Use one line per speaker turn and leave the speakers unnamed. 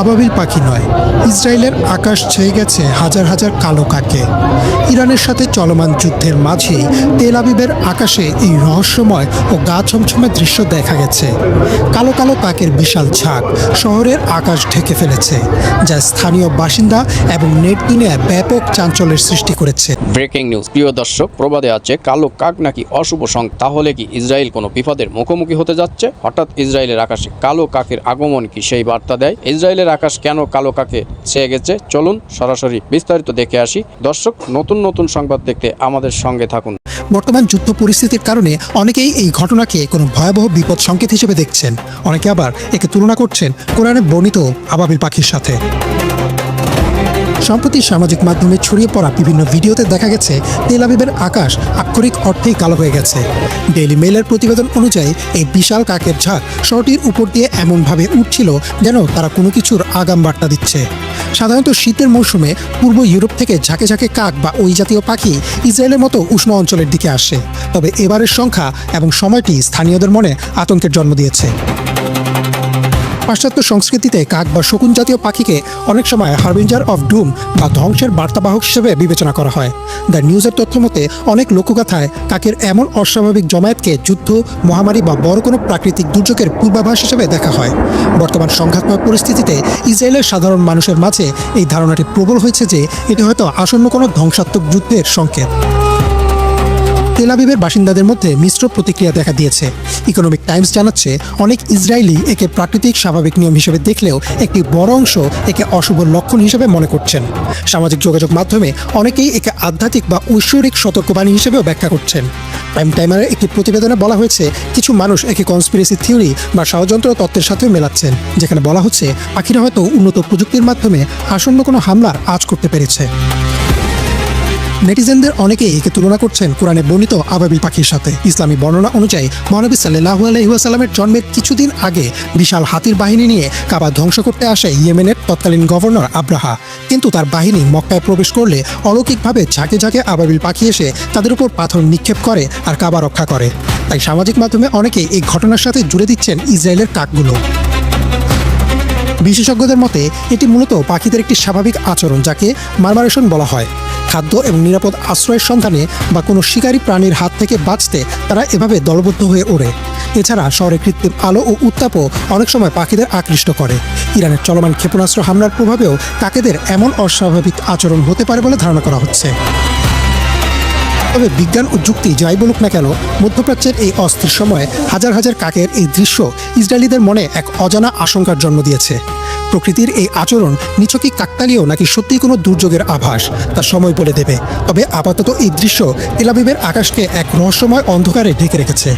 আবাবিল পাখি নয়, ইসরায়েলের আকাশ ছেয়ে গেছে হাজার হাজার কালো কাকে। ইরানের সাথে চলমান যুদ্ধের মাঝেই তেল আবিবের আকাশে এই রহস্যময় ও গা ছমছমে দৃশ্য দেখা গেছে। কালো কালো কাকের বিশাল ঝাঁক শহরের আকাশ ঢেকে ফেলেছে, যা স্থানীয় বাসিন্দা এবং নেট দুনিয়ায় ব্যাপক চাঞ্চল্যের সৃষ্টি করেছে।
Breaking news. প্রিয় দর্শক, প্রবাদে আছে কালো কাক নাকি অশুভ সংকেত। তাহলে কি ইসরায়েল কোনো বিপদের মুখোমুখি হতে যাচ্ছে? হঠাৎ ইসরায়েলের আকাশে কালো কাকের আগমন কি সেই বার্তা দেয়? ইসরায়েলের আকাশ কেন কালো কাকে ছেয়ে গেছে? চলুন সরাসরি বিস্তারিত দেখে আসি। দর্শক, নতুন নতুন সংবাদ দেখতে আমাদের সঙ্গে থাকুন।
বর্তমান যুদ্ধ পরিস্থিতির কারণে অনেকেই এই ঘটনাকে কোনো ভয়াবহ বিপদ সংকেত হিসেবে দেখছেন, অনেকে আবার একে তুলনা করছেন কোরআনে বর্ণিত আবাবিল পাখির সাথে। সম্প্রতি সামাজিক মাধ্যমে ছড়িয়ে পড়া বিভিন্ন ভিডিওতে দেখা গেছে তেল আবিবের আকাশ আক্ষরিক অর্থেই কালো হয়ে গেছে। ডেইলি মেইলের প্রতিবেদন অনুযায়ী এই বিশাল কাকের ঝাঁক শহরটির উপর দিয়ে এমনভাবে উঠছিল যেন তারা কোনো কিছুর আগাম বার্তা দিচ্ছে। সাধারণত শীতের মৌসুমে পূর্ব ইউরোপ থেকে ঝাঁকে ঝাঁকে কাক বা ওই জাতীয় পাখি ইসরায়েলের মতো উষ্ণ অঞ্চলের দিকে আসে, তবে এবারের সংখ্যা এবং সময়টি স্থানীয়দের মনে আতঙ্কের জন্ম দিয়েছে। পাশ্চাত্য সংস্কৃতিতে কাক বা শকুন জাতীয় পাখিকে অনেক সময় হারবিঞ্জার অফ ডুম বা ধ্বংসের বার্তাবাহক হিসেবে বিবেচনা করা হয়। দ্য নিউজের তথ্য মতে অনেক লোকগাথায় কাকের এমন অস্বাভাবিক জমায়েতকে যুদ্ধ, মহামারী বা বড় কোনো প্রাকৃতিক দুর্যোগের পূর্বাভাস হিসেবে দেখা হয়। বর্তমান সংঘাতময় পরিস্থিতিতে ইসরায়েলের সাধারণ মানুষের মাঝে এই ধারণাটি প্রবল হয়েছে যে এটি হয়তো আসন্ন কোনো ধ্বংসাত্মক যুদ্ধের সংকেত। তেল আবিবের বাসিন্দাদের মধ্যে মিশ্র প্রতিক্রিয়া দেখা দিয়েছে। ইকোনমিক টাইমস জানাচ্ছে অনেক ইসরায়েলি একে প্রাকৃতিক স্বাভাবিক নিয়ম হিসেবে দেখলেও একটি বড় অংশ একে অশুভ লক্ষণ হিসেবে মনে করছেন। সামাজিক যোগাযোগ মাধ্যমে অনেকেই একে আধ্যাত্মিক বা ঐশ্বরিক সতর্কবাণী হিসেবেও ব্যাখ্যা করছেন। প্রাইম টাইমারের একটি প্রতিবেদনে বলা হয়েছে কিছু মানুষ একে কনস্পিরেসি থিওরি বা ষড়যন্ত্র তত্ত্বের সাথেও মেলাচ্ছেন, যেখানে বলা হচ্ছে পাখিরা হয়তো উন্নত প্রযুক্তির মাধ্যমে আসন্ন কোনো হামলার আঁচ করতে পেরেছে। নেটিজেনদের অনেকেই একে তুলনা করছেন কোরআনে বর্ণিত আবাবিল পাখির সাথে। ইসলামী বর্ণনা অনুযায়ী মহানবী সাল্লাল্লাহু আলাইহি ওয়াসাল্লামের জন্মের কিছুদিন আগে বিশাল হাতির বাহিনী নিয়ে কাবা ধ্বংস করতে আসে ইয়েমেনের তৎকালীন গভর্নর আব্রাহা, কিন্তু তার বাহিনী মক্কায় প্রবেশ করলে অলৌকিকভাবে ঝাঁকে ঝাঁকে আবাবিল পাখি এসে তাদের উপর পাথর নিক্ষেপ করে আর কাবা রক্ষা করে। তাই সামাজিক মাধ্যমে অনেকেই এই ঘটনার সাথে জুড়ে দিচ্ছেন ইসরায়েলের কাকগুলো। বিশেষজ্ঞদের মতে এটি মূলত পাখিদের একটি স্বাভাবিক আচরণ, যাকে মারমারেশন বলা হয়। খাদ্য এবং নিরাপদ আশ্রয়ের সন্ধানে বা কোনো শিকারী প্রাণীর হাত থেকে বাঁচতে তারা এভাবে দলবদ্ধ হয়ে ওড়ে। এছাড়া শহরে কৃত্রিম আলো ও উত্তাপও অনেক সময় পাখিদের আকৃষ্ট করে। ইরানের চলমান ক্ষেপণাস্ত্র হামলার প্রভাবেও কাকেদের এমন অস্বাভাবিক আচরণ হতে পারে বলে ধারণা করা হচ্ছে। তবে বিজ্ঞান ও যুক্তি যাই বলুক না কেন, মধ্যপ্রাচ্যের এই অস্থির সময়ে হাজার হাজার কাকের এই দৃশ্য ইসরায়েলিদের মনে এক অজানা আশঙ্কার জন্ম দিয়েছে। প্রকৃতির এই আচরণ নিছকই কাকতালীয় নাকি সত্যিই কোনো দুর্যোগের আভাস, তা সময় বলে দেবে। তবে আপাতত এই দৃশ্য তেল আবিবের আকাশকে এক রহস্যময় অন্ধকারে ঢেকে রেখেছে।